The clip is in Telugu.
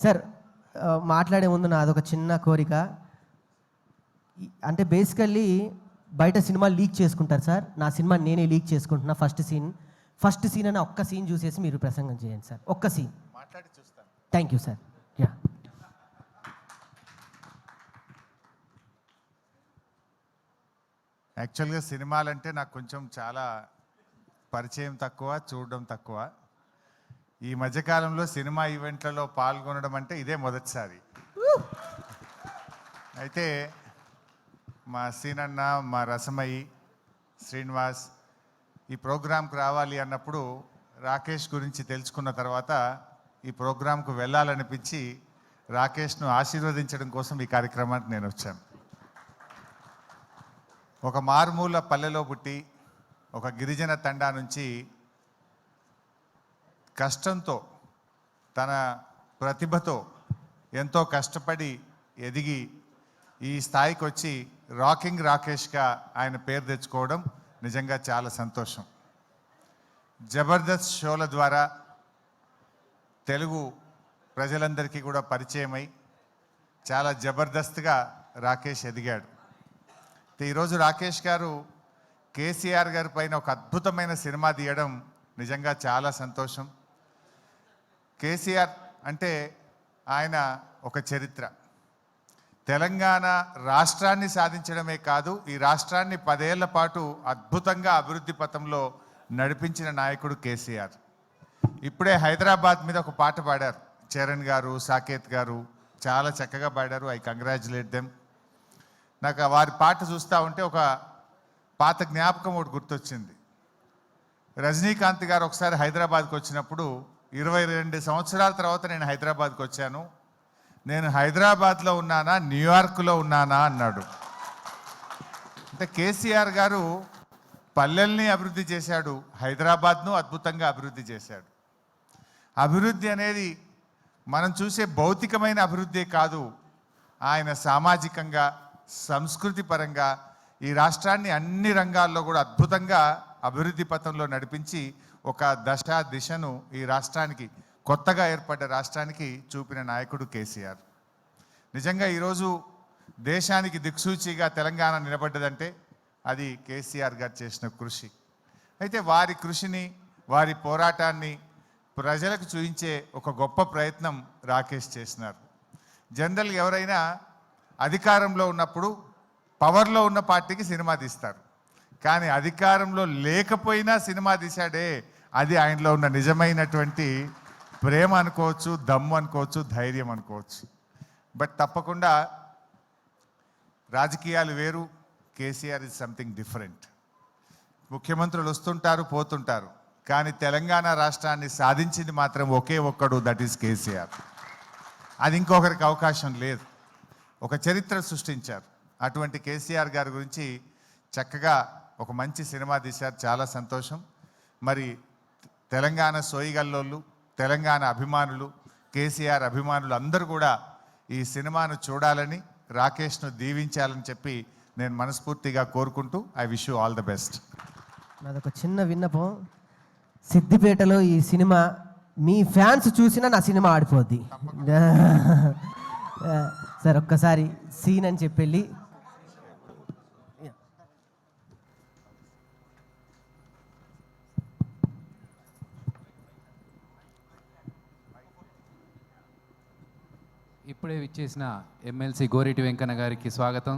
సార్ మాట్లాడే ముందు నాదొక చిన్న కోరిక. అంటే బేసికల్లీ బయట సినిమా లీక్ చేసుకుంటారు సార్, నా సినిమా నేనే లీక్ చేసుకుంటున్నా. ఫస్ట్ సీన్ అని ఒక్క సీన్ చూసేసి మీరు ప్రసంగం చేయండి సార్, ఒక్క సీన్ మాట్లాడి చూస్తాను. Thank you sir. యా, యాక్చువల్గా సినిమాలంటే నాకు కొంచెం చాలా పరిచయం తక్కువ, చూడడం తక్కువ. ఈ మధ్యకాలంలో సినిమా ఈవెంట్లలో పాల్గొనడం అంటే ఇదే మొదటిసారి. అయితే మా సీనన్న, మా రసమయి, శ్రీనివాస్ ఈ ప్రోగ్రాంకి రావాలి అన్నప్పుడు రాకేష్ గురించి తెలుసుకున్న తర్వాత ఈ ప్రోగ్రాంకు వెళ్ళాలనిపించి రాకేష్ను ఆశీర్వదించడం కోసం ఈ కార్యక్రమానికి నేను వచ్చాను. ఒక మారుమూల పల్లెలో పుట్టి ఒక గిరిజన తండా నుంచి కష్టంతో తన ప్రతిభతో ఎంతో కష్టపడి ఎదిగి ఈ స్థాయికి వచ్చి రాకింగ్ రాకేష్గా ఆయన పేరు తెచ్చుకోవడం నిజంగా చాలా సంతోషం. జబర్దస్త్ షోల ద్వారా తెలుగు ప్రజలందరికీ కూడా పరిచయమై చాలా జబర్దస్త్గా రాకేష్ ఎదిగాడు. ఈరోజు రాకేష్ గారు కేసీఆర్ గారి పైన ఒక అద్భుతమైన సినిమా తీయడం నిజంగా చాలా సంతోషం. కేసీఆర్ అంటే ఆయన ఒక చరిత్ర. తెలంగాణ రాష్ట్రాన్ని సాధించడమే కాదు, ఈ రాష్ట్రాన్ని 10 ఏళ్ల పాటు అద్భుతంగా అభివృద్ధి పథంలో నడిపించిన నాయకుడు కేసీఆర్. ఇప్పుడే హైదరాబాద్ మీద ఒక పాట పాడారు చరణ్ గారు, సాకేత్ గారు, చాలా చక్కగా పాడారు. I congratulate them. నాకు వారి పాట చూస్తూ ఉంటే ఒక పాత జ్ఞాపకం ఒకటి గుర్తొచ్చింది. రజనీకాంత్ గారు ఒకసారి హైదరాబాద్కి వచ్చినప్పుడు 22 సంవత్సరాల తర్వాత నేను హైదరాబాద్కి వచ్చాను, నేను హైదరాబాద్లో ఉన్నానా న్యూయార్క్లో ఉన్నానా అన్నాడు. అంటే కేసీఆర్ గారు పల్లెల్ని అభివృద్ధి చేశాడు, హైదరాబాద్ను అద్భుతంగా అభివృద్ధి చేశాడు. అభివృద్ధి అనేది మనం చూసే భౌతికమైన అభివృద్ధి కాదు, ఆయన సామాజికంగా, సంస్కృతి పరంగా ఈ రాష్ట్రాన్ని అన్ని రంగాల్లో కూడా అద్భుతంగా అభివృద్ధి పథంలో నడిపించి ఒక దిశను ఈ రాష్ట్రానికి, కొత్తగా ఏర్పడ్డ రాష్ట్రానికి చూపిన నాయకుడు కేసీఆర్. నిజంగా ఈరోజు దేశానికి దిక్సూచిగా తెలంగాణ నిలబడ్డదంటే అది కేసీఆర్ గారు చేసిన కృషి. అయితే వారి కృషిని, వారి పోరాటాన్ని ప్రజలకు చూపించే ఒక గొప్ప ప్రయత్నం రాకేష్ చేసినారు. జనరల్గా ఎవరైనా అధికారంలో ఉన్నప్పుడు పవర్లో ఉన్న పార్టీకి సినిమా తీస్తారు, కానీ అధికారంలో లేకపోయినా సినిమా తీశాడే, అది ఆయనలో ఉన్న నిజమైనటువంటి ప్రేమ అనుకోవచ్చు, దమ్ము అనుకోవచ్చు, ధైర్యం అనుకోవచ్చు. బట్ తప్పకుండా రాజకీయాలు వేరు, కేసీఆర్ ఇస్ సంథింగ్ డిఫరెంట్. ముఖ్యమంత్రులు వస్తుంటారు, పోతుంటారు, కానీ తెలంగాణ రాష్ట్రాన్ని సాధించింది మాత్రం ఒకే ఒక్కడు, దట్ ఈస్ కేసీఆర్. అది ఇంకొకరికి అవకాశం లేదు. ఒక చరిత్ర సృష్టించారు. అటువంటి కేసీఆర్ గారి గురించి చక్కగా ఒక మంచి సినిమా తీశారు, చాలా సంతోషం. మరి తెలంగాణ సోయిగల్లోళ్ళు, తెలంగాణ అభిమానులు, కేసీఆర్ అభిమానులు అందరూ కూడా ఈ సినిమాను చూడాలని, రాకేష్ను దీవించాలని చెప్పి నేను మనస్ఫూర్తిగా కోరుకుంటూ I wish you all the best. నాదొక చిన్న విన్నపం, సిద్దిపేటలో ఈ సినిమా మీ ఫ్యాన్స్ చూసినా నా సినిమా ఆడిపోద్ది సార్. ఒక్కసారి సీన్ అని చెప్పెళ్ళి ఇప్పుడే విచ్చేసిన ఎమ్మెల్సీ గోరిటి వెంకన్న గారికి స్వాగతం.